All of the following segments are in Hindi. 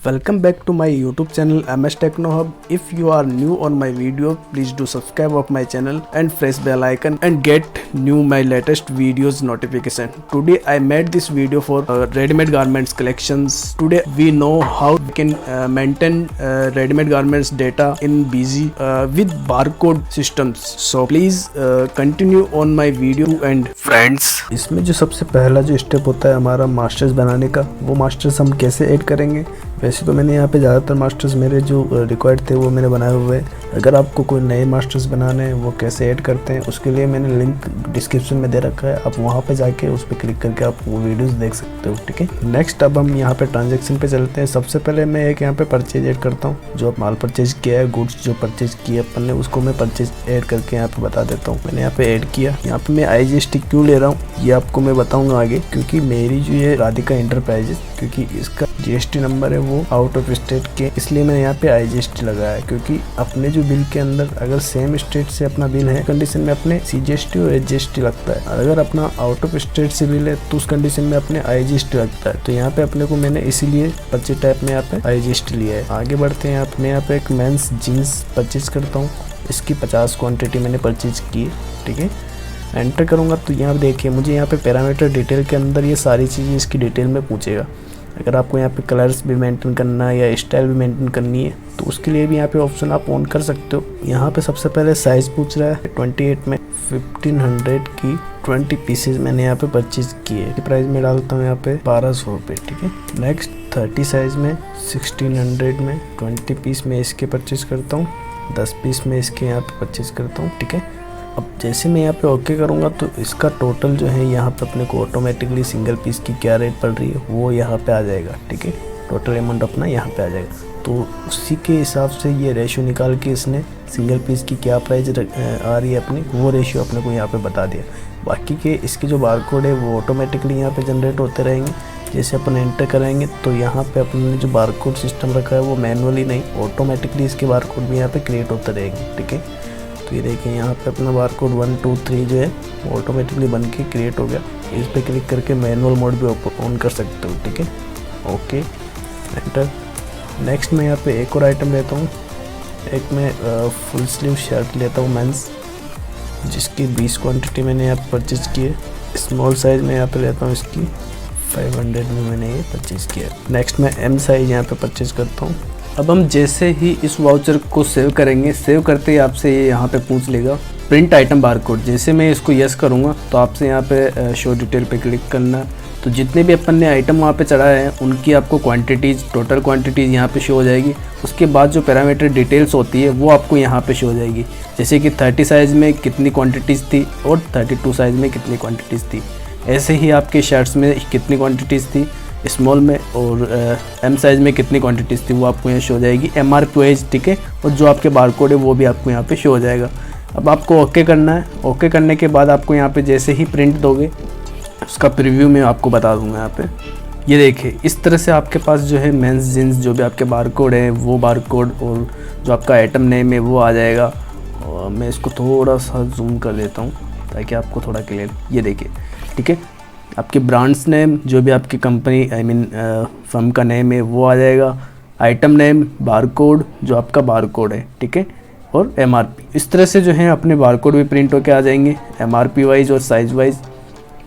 Welcome back to my YouTube channel MS Techno Hub. If you are new on my video, please do subscribe of my channel and press bell icon and get new my latest videos notification. Today I made this video for ready-made garments collections. Today we know how we can maintain ready-made garments data in BG with barcode systems. So please continue on my video and friends. इसमें जो सबसे पहला जो स्टेप होता है हमारा मास्टर्स बनाने का, वो मास्टर्स हम कैसे ऐड करेंगे। वैसे तो मैंने यहाँ पे ज़्यादातर मास्टर्स मेरे जो रिक्वायर्ड थे वो मैंने बनाए हुए हैं। अगर आपको कोई नए मास्टर्स बनाने हैं वो कैसे ऐड करते हैं उसके लिए मैंने लिंक डिस्क्रिप्शन में दे रखा है, आप वहाँ पे जाके उस पर क्लिक करके आप वो वीडियोस देख सकते हो। ठीक है, नेक्स्ट अब हम यहाँ पे ट्रांजेक्शन पे चलते हैं। सबसे पहले मैं एक यहाँ पे परचेज ऐड करता हूँ। जो आप माल परचेज किया है, गुड्स जो परचेज किया अपन ने, उसको मैं परचेज ऐड करके यहाँ पे बता देता हूँ। मैंने यहाँ पे ऐड किया। यहाँ पे मैं IGST क्यों ले रहा हूँ ये आपको मैं बताऊँगा आगे, क्योंकि मेरी जो ये राधिका इंटरप्राइजेज, क्योंकि इसका GST नंबर है वो आउट ऑफ स्टेट के, इसलिए मैंने यहाँ पे IGST लगाया है। क्योंकि अपने जो बिल के अंदर अगर सेम स्टेट से अपना बिल है कंडीशन में अपने CGST और HGST लगता है। अगर अपना आउट ऑफ स्टेट से बिल है तो उस कंडीशन में अपने IGST लगता है। तो यहाँ पे अपने को मैंने इसीलिए परचेज टाइप में यहाँ पे IGST लिया है। आगे बढ़ते हैं। मैं यहाँ पे एक मेंस जीन्स परचेज करता हूँ। इसकी 50 क्वान्टिटी मैंने परचेज की है। ठीक है, एंटर करूँगा तो यहाँ देखिए मुझे यहाँ पे पैरामीटर डिटेल के अंदर ये सारी चीज़ें इसकी डिटेल में पूछेगा। अगर आपको यहाँ पे कलर्स भी मेंटेन करना है या स्टाइल भी मेंटेन करनी है तो उसके लिए भी यहाँ पे ऑप्शन आप ऑन कर सकते हो। यहाँ पे सबसे पहले साइज़ पूछ रहा है 28 में 1500 की 20 पीसेज मैंने यहाँ पे परचेज किए। प्राइस में डालता हूँ यहाँ पे 1200 रुपये। ठीक है, नेक्स्ट 30 साइज़ में 1600 में 20 पीस में इसके परचेज करता हूँ, 10 पीस में इसके यहाँ पे परचेज करता हूँ। ठीक है, अब जैसे मैं यहाँ पे ओके करूँगा तो इसका टोटल जो है यहाँ पे अपने को ऑटोमेटिकली सिंगल पीस की क्या रेट पड़ रही है वो यहाँ पे आ जाएगा। ठीक है, टोटल अमाउंट अपना यहाँ पे आ जाएगा। तो उसी के हिसाब से ये रेशियो निकाल के इसने सिंगल पीस की क्या प्राइस आ रही है अपनी, वो रेशियो अपने को यहाँ पे बता दिया। बाकी के इसके जो बारकोड है वो ऑटोमेटिकली यहाँ पे जनरेट होते रहेंगे। जैसे अपन एंटर करेंगे तो यहाँ पे अपने जो बारकोड सिस्टम रखा है वो मैनुअली नहीं, ऑटोमेटिकली इसके बारकोड भी यहाँ पे क्रिएट होते रहेंगे। ठीक है, तो ये देखिए यहाँ पे अपना बारकोड 1 2 3 जो है वो ऑटोमेटिकली बन के क्रिएट हो गया। इस पर क्लिक करके मैनुअल मोड भी ऑन कर सकते हो। ठीक है, ओके, एंटर। नेक्स्ट मैं यहाँ पे एक और आइटम लेता हूँ। एक मैं फुल स्लीव शर्ट लेता हूँ मेंस, जिसकी 20 क्वांटिटी मैंने यहाँ पे परचेज़ की है। स्मॉल साइज़ में यहाँ पे लेता हूँ, इसकी 500 में मैंने ये परचेज़ किया है। नेक्स्ट मैं M साइज़ यहाँ पे परचेज़ करता हूँ। अब हम जैसे ही इस वाउचर को सेव करेंगे, सेव करते ही आपसे ये यहाँ पे पूछ लेगा प्रिंट आइटम बारकोड। जैसे मैं इसको यस करूँगा तो आपसे यहाँ पे शो डिटेल पे क्लिक करना है। तो जितने भी अपन ने आइटम वहाँ पे चढ़ाए हैं उनकी आपको क्वांटिटीज़, टोटल क्वांटिटीज़ यहाँ पे शो हो जाएगी। उसके बाद जो पैरामीटर डिटेल्स होती है वो आपको यहाँ पे शो हो जाएगी। जैसे कि 30 साइज़ में कितनी क्वान्टिटीज़ थी और 32 साइज़ में कितनी क्वान्टिटीज़ थी। ऐसे ही आपके शर्ट्स में कितनी क्वान्टिटीज़ थी स्मॉल में, और M साइज़ में कितनी क्वांटिटीज़ थी वो आपको यहाँ शो हो जाएगी MRP वाइज। ठीक है, और जो आपके बारकोड है वो भी आपको यहाँ पे शो हो जाएगा। अब आपको ओके करना है। ओके करने के बाद आपको यहाँ पे जैसे ही प्रिंट दोगे उसका प्रीव्यू मैं आपको बता दूंगा। यहाँ पे ये देखिए इस तरह से आपके पास जो है मेंस जीन्स जो भी आपके बारकोड है वो बारकोड और जो आपका आइटम नेम है वो आ जाएगा। और मैं इसको थोड़ा सा जूम कर लेता हूँ ताकि आपको थोड़ा क्लियर, ये देखिए। ठीक है, आपके ब्रांड्स नेम जो भी आपकी कंपनी फर्म का नेम है वो आ जाएगा, आइटम नेम, बारकोड जो आपका बारकोड है। ठीक है, और MRP। इस तरह से जो है अपने बारकोड भी प्रिंट होके आ जाएंगे MRP वाइज और साइज़ वाइज।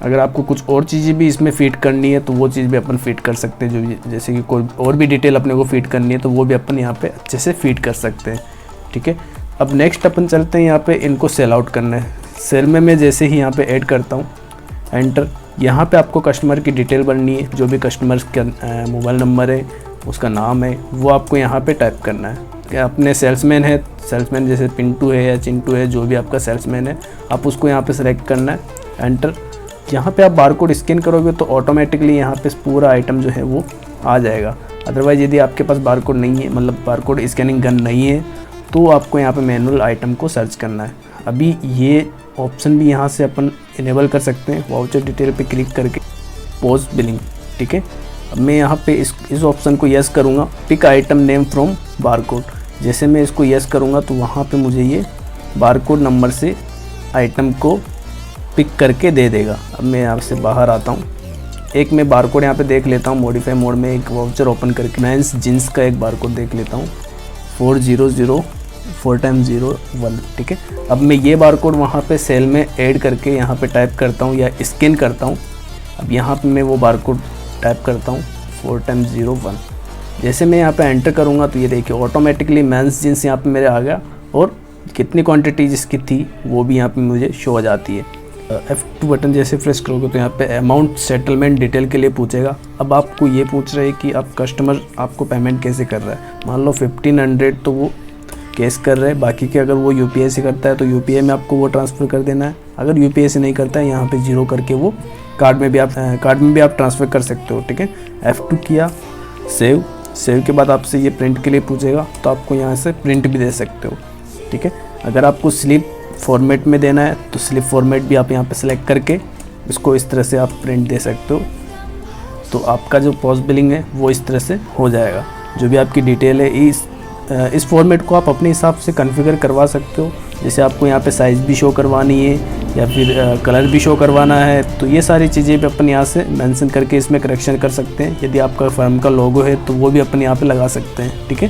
अगर आपको कुछ और चीज़ें भी इसमें फ़ीड करनी है तो वो चीज़ भी अपन फ़ीड कर सकते हैं। जो भी जैसे कि कोई और भी डिटेल अपने को फ़ीड करनी है तो वो भी अपन यहाँ पे अच्छे से फ़ीड कर सकते हैं। ठीक है, अब नेक्स्ट अपन चलते हैं यहाँ पे इनको सेल आउट करना है। सेल में मैं जैसे ही यहाँ पे ऐड करता हूँ, एंटर। यहाँ पे आपको कस्टमर की डिटेल बननी है। जो भी कस्टमर का मोबाइल नंबर है, उसका नाम है, वो आपको यहाँ पे टाइप करना है। क्या अपने सेल्समैन है, सेल्समैन जैसे पिंटू है या चिंटू है, जो भी आपका सेल्समैन है आप उसको यहाँ पे सेलेक्ट करना है, एंटर। यहाँ पे आप बारकोड स्कैन करोगे तो ऑटोमेटिकली यहाँ पे पूरा आइटम जो है वो आ जाएगा। अदरवाइज़ यदि आपके पास बारकोड नहीं है, मतलब बारकोड स्कैनिंग गन नहीं है, तो आपको यहाँ पे मैनुअल आइटम को सर्च करना है। अभी ये ऑप्शन भी यहाँ से अपन इनेबल कर सकते हैं, वाउचर डिटेल पे क्लिक करके पोस्ट बिलिंग। ठीक है, अब मैं यहाँ पे इस ऑप्शन को यस करूँगा, pick item name from barcode. जैसे मैं इसको यस करूँगा तो वहाँ पे मुझे ये बारकोड नंबर से आइटम को पिक करके दे देगा। अब मैं यहाँ से बाहर आता हूँ एक मैं बारकोड यहाँ पे देख लेता हूँ मॉडिफाई मोड में, एक वाउचर ओपन करके मेंस जींस का एक बारकोड देख लेता हूँ 400 4x01। ठीक है, अब मैं ये बारकोड वहाँ पे सेल में ऐड करके यहाँ पे टाइप करता हूँ या स्कैन करता हूँ। अब यहाँ पे मैं वो बारकोड टाइप करता हूँ 4x01। जैसे मैं यहाँ पे एंटर करूँगा तो ये देखिए ऑटोमेटिकली मेंस जींस यहाँ पे मेरे आ गया और कितनी क्वांटिटी जिसकी थी वो भी यहाँ पे मुझे शो हो जाती है। F2 बटन जैसे प्रेस करोगे तो यहाँ पे अमाउंट सेटलमेंट डिटेल के लिए पूछेगा। अब आपको ये पूछ रहा है कि आप कस्टमर आपको पेमेंट कैसे कर रहा है। मान लो 1500 तो वो कैश कर रहे हैं, बाकी के अगर वो UPI से करता है तो UPI में आपको वो ट्रांसफ़र कर देना है। अगर UPI से नहीं करता है यहाँ पे 0 करके वो कार्ड में भी आप ट्रांसफ़र कर सकते हो। ठीक है, F2 किया, सेव के बाद आपसे ये प्रिंट के लिए पूछेगा तो आपको यहाँ से प्रिंट भी दे सकते हो। ठीक है, अगर आपको स्लिप फॉर्मेट में देना है तो स्लिप फॉर्मेट भी आप यहाँ पे सेलेक्ट करके इसको इस तरह से आप प्रिंट दे सकते हो। तो आपका जो पॉस्ट बिलिंग है वो इस तरह से हो जाएगा। जो भी आपकी डिटेल है इस फॉर्मेट को आप अपने हिसाब से कॉन्फ़िगर करवा सकते हो। जैसे आपको यहाँ पे साइज़ भी शो करवानी है या फिर कलर भी शो करवाना है तो ये सारी चीज़ें भी अपन यहाँ से मेंशन करके इसमें करेक्शन कर सकते हैं। यदि आपका फर्म का लोगो है तो वो भी अपन यहाँ पे लगा सकते हैं। ठीक है,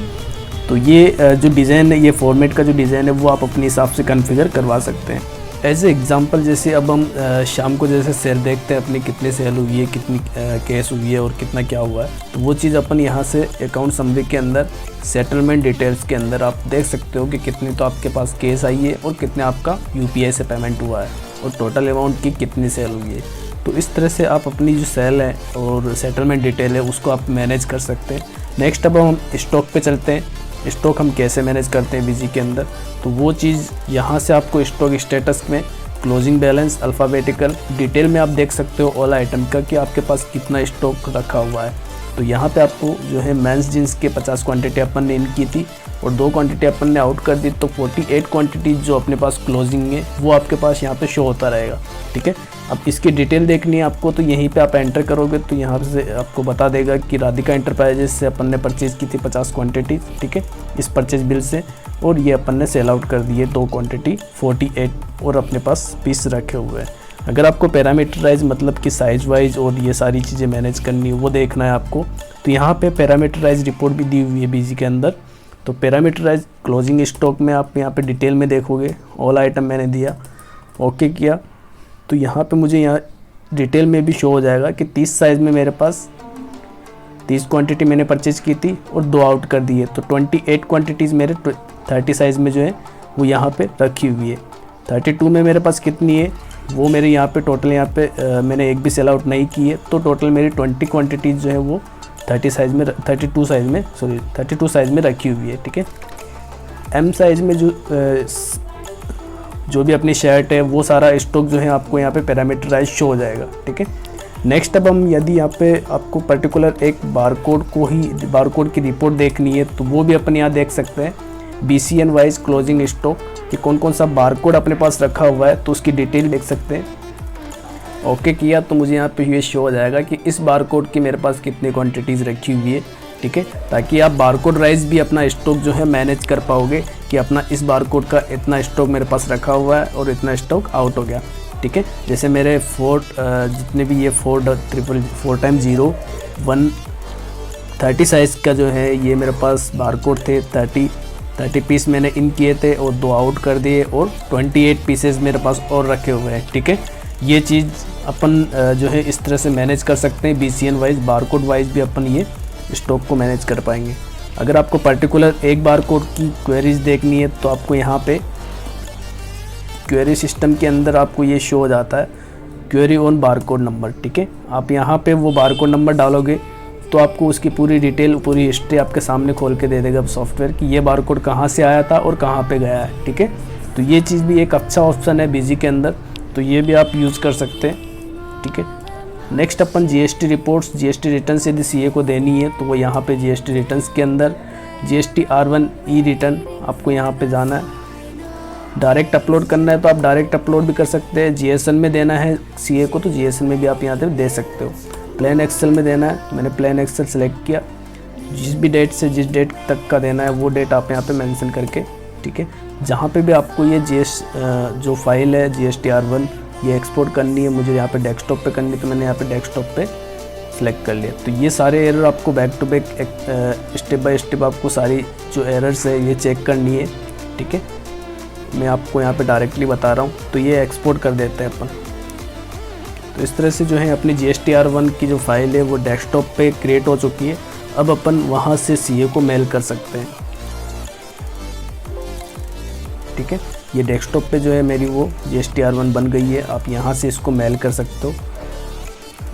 तो ये जो डिज़ाइन है, ये फॉर्मेट का जो डिज़ाइन है वो आप अपने हिसाब से कॉन्फ़िगर करवा सकते हैं। एज ए एग्ज़ाम्पल जैसे अब हम शाम को जैसे सेल देखते हैं अपनी कितनी सेल हुई है, कितनी कैश हुई है और कितना क्या हुआ है, तो वो चीज़ अपन यहाँ से अकाउंट समरी के अंदर सेटलमेंट डिटेल्स के अंदर आप देख सकते हो कि कितनी तो आपके पास कैश आई है और कितने आपका UPI से पेमेंट हुआ है और टोटल अमाउंट की कितनी सेल हुई है। तो इस तरह से आप अपनी जो सेल है और सेटलमेंट डिटेल है उसको आप मैनेज कर सकते हैं। नेक्स्ट अब हम स्टॉक पे चलते हैं। स्टॉक हम कैसे मैनेज करते हैं बीजी के अंदर, तो वो चीज़ यहाँ से आपको स्टॉक स्टेटस में क्लोजिंग बैलेंस अल्फ़ाबेटिकल डिटेल में आप देख सकते हो ऑल आइटम का कि आपके पास कितना स्टॉक रखा हुआ है। तो यहाँ पे आपको जो है मेंस जींस के 50 क्वांटिटी अपन ने इन की थी और 2 क्वांटिटी अपन ने आउट कर दी, तो 48 क्वांटिटी जो अपने पास क्लोजिंग है वो आपके पास यहाँ पे शो होता रहेगा। ठीक है, अब इसकी डिटेल देखनी है आपको तो यहीं पे आप एंटर करोगे तो यहाँ से आपको बता देगा कि राधिका एंटरप्राइजेस से अपन ने परचेज़ की थी 50 क्वांटिटी। ठीक है, इस परचेज बिल से, और ये अपन ने सेल आउट कर दिए 2 क्वांटिटी 48 और अपने पास पीस रखे हुए हैं। अगर आपको पैरामीटराइज मतलब कि साइज़ वाइज और ये सारी चीज़ें मैनेज करनी है वो देखना है आपको, तो यहाँ पे पैरामीटराइज रिपोर्ट भी दी हुई है बीजी के अंदर। तो पैरामीटराइज क्लोजिंग स्टॉक में आप यहाँ पे डिटेल में देखोगे ऑल आइटम मैंने दिया, ओके किया, तो यहाँ पे मुझे यहाँ डिटेल में भी शो हो जाएगा कि 30 साइज़ में मेरे पास 30 क्वांटिटी मैंने परचेज की थी और 2 आउट कर दिए, तो 28 क्वांटिटीज़ मेरे 30 साइज़ में जो है वो यहाँ पे रखी हुई है। 32 में मेरे पास कितनी है वो मेरे यहाँ पे टोटल यहाँ पे मैंने एक भी सेल आउट नहीं की है, तो टोटल मेरी 20 क्वांटिटीज़ जो है वो 32 साइज़ में रखी हुई है। ठीक है, M साइज़ में जो भी अपनी शर्ट है वो सारा स्टॉक जो है आपको यहाँ पे पैरामीटराइज शो हो जाएगा। ठीक है, नेक्स्ट अब हम यदि यहाँ पे आपको पर्टिकुलर एक बारकोड की रिपोर्ट देखनी है तो वो भी अपन यहाँ देख सकते हैं BCN वाइज क्लोजिंग स्टॉक कि कौन कौन सा बारकोड अपने पास रखा हुआ है, तो उसकी डिटेल देख सकते हैं। ओके किया तो मुझे यहाँ पे ये शो हो जाएगा कि इस बारकोड की मेरे पास कितनी क्वांटिटीज़ रखी हुई है। ठीक है, ताकि आप बारकोड वाइज भी अपना स्टॉक जो है मैनेज कर पाओगे कि अपना इस बारकोड का इतना स्टॉक मेरे पास रखा हुआ है और इतना स्टॉक आउट हो गया। ठीक है, जैसे मेरे जितने भी ये 4x01 30 साइज़ का जो है ये मेरे पास बारकोड थे, 30 पीस मैंने इन किए थे और 2 आउट कर दिए और 28 पीसेस मेरे पास और रखे हुए हैं। ठीक है, ये चीज़ अपन जो है इस तरह से मैनेज कर सकते हैं। BCN वाइज बारकोड वाइज भी अपन ये स्टॉक को मैनेज कर पाएंगे। अगर आपको पर्टिकुलर एक बारकोड की क्वेरीज देखनी है तो आपको यहाँ पे क्वेरी सिस्टम के अंदर आपको ये शो हो जाता है क्वेरी ऑन बारकोड नंबर। ठीक है, आप यहाँ पे वो बारकोड नंबर डालोगे तो आपको उसकी पूरी डिटेल पूरी हिस्ट्री आपके सामने खोल के दे देगा सॉफ्टवेयर कि ये बारकोड कहाँ से आया था और कहाँ पे गया है। ठीक है, तो ये चीज़ भी एक अच्छा ऑप्शन है बीजी के अंदर, तो ये भी आप यूज़ कर सकते हैं। ठीक है, नेक्स्ट अपन GST रिपोर्ट्स GST रिटर्न्स यदि CA को देनी है तो वो यहाँ पे GST रिटर्न्स के अंदर GST R1 ई रिटर्न आपको यहाँ पे जाना है। डायरेक्ट अपलोड करना है तो आप डायरेक्ट अपलोड भी कर सकते हैं। GSN में देना है CA को तो GSN में भी आप यहाँ पे दे सकते हो। प्लेन एक्सेल में देना है, मैंने प्लेन एक्सेल सेलेक्ट किया। जिस भी डेट से जिस डेट तक का देना है वो डेट आप यहाँ पे मेंशन करके, ठीक है, जहाँ पे भी आपको ये जो फाइल है GST R1 ये एक्सपोर्ट करनी है, मुझे यहाँ पे डेस्कटॉप पे करनी है तो मैंने यहाँ पे डेस्कटॉप पे सेलेक्ट कर लिया। तो ये सारे एरर आपको back to back step by step आपको सारी जो एरर्स है ये चेक करनी है, ठीक है। मैं आपको यहाँ पे डायरेक्टली बता रहा हूँ। तो ये एक्सपोर्ट कर देते हैं अपन। तो इस तरह से जो है अपनी GSTR1 की जो फाइल है वो डेस्कटॉप पे क्रिएट हो चुकी है। अब अपन वहाँ से CA को मेल कर सकते हैं, ठीक है। ये डेस्कटॉप पे जो है मेरी वो GSTR1 बन गई है। आप यहाँ से इसको मेल कर सकते हो।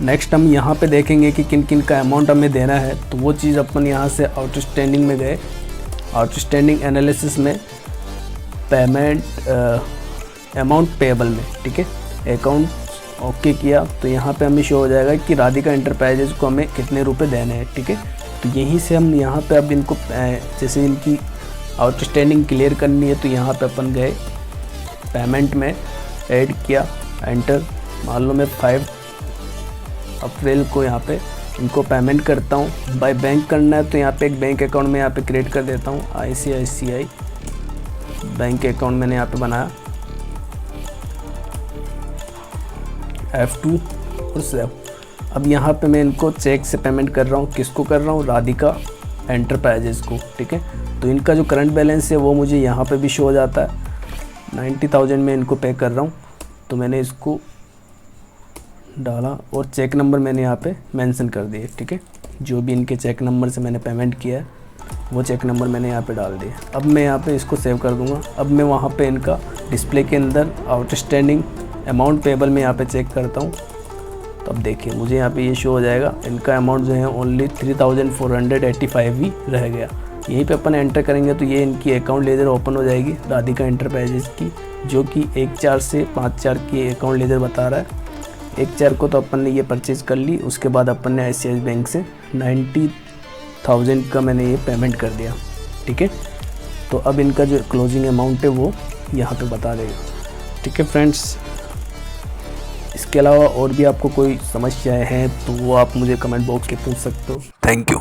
नेक्स्ट हम यहाँ पे देखेंगे कि किन किन का अमाउंट हमें देना है। तो वो चीज़ अपन यहाँ से आउटस्टैंडिंग में गए, आउटस्टैंडिंग एनालिसिस में पेमेंट अमाउंट पेएबल में, ठीक है, अकाउंट ओके किया। तो यहाँ पे हमें शो हो जाएगा कि राधिका एंटरप्राइजेज को हमें कितने रुपए देने हैं, ठीक है। तो यहीं से हम यहाँ पे अब इनको जैसे इनकी आउटस्टैंडिंग क्लियर करनी है तो यहाँ पे अपन गए पेमेंट में, ऐड किया, एंटर। मान लो मैं 5 अप्रैल को यहाँ पे इनको पेमेंट करता हूँ। बाय बैंक करना है तो यहाँ पे एक बैंक अकाउंट में यहाँ पे क्रिएट कर देता हूँ। ICICI बैंक अकाउंट मैंने यहाँ पे बनाया, F2 और सेव। अब यहाँ पे मैं इनको चेक से पेमेंट कर रहा हूँ। किसको कर रहा हूँ? राधिका एंटरप्राइजेज को, ठीक है। तो इनका जो करंट बैलेंस है वो मुझे यहाँ पे भी शो हो जाता है। 90,000 में इनको पे कर रहा हूँ। तो मैंने इसको डाला और चेक नंबर मैंने यहाँ पे मेंशन कर दिए, ठीक है। जो भी इनके चेक नंबर से मैंने पेमेंट किया है वो चेक नंबर मैंने यहाँ पे डाल दिया। अब मैं यहाँ पे इसको सेव कर दूँगा। अब मैं वहाँ पे इनका डिस्प्ले के अंदर आउटस्टैंडिंग अमाउंट पेएबल में यहाँ पे चेक करता हूँ। तो अब देखिए मुझे यहाँ पे ये शो हो जाएगा, इनका अमाउंट जो है ओनली 3,485 ही रह गया। यहीं पे अपन एंटर करेंगे तो ये इनकी अकाउंट लेजर ओपन हो जाएगी राधिका एंटरप्राइजेज की, जो कि 1/4 से 5/4 की अकाउंट लेजर बता रहा है। 1/4 को तो अपन ने ये परचेज़ कर ली। उसके बाद अपन ने ICICI बैंक से 90,000 का मैंने ये पेमेंट कर दिया, ठीक है। तो अब इनका जो क्लोजिंग अमाउंट है वो यहाँ पे बता देगा, ठीक है फ्रेंड्स। इसके अलावा और भी आपको कोई समस्याएं हैं तो वो आप मुझे कमेंट बॉक्स में पूछ सकते हो। Thank you.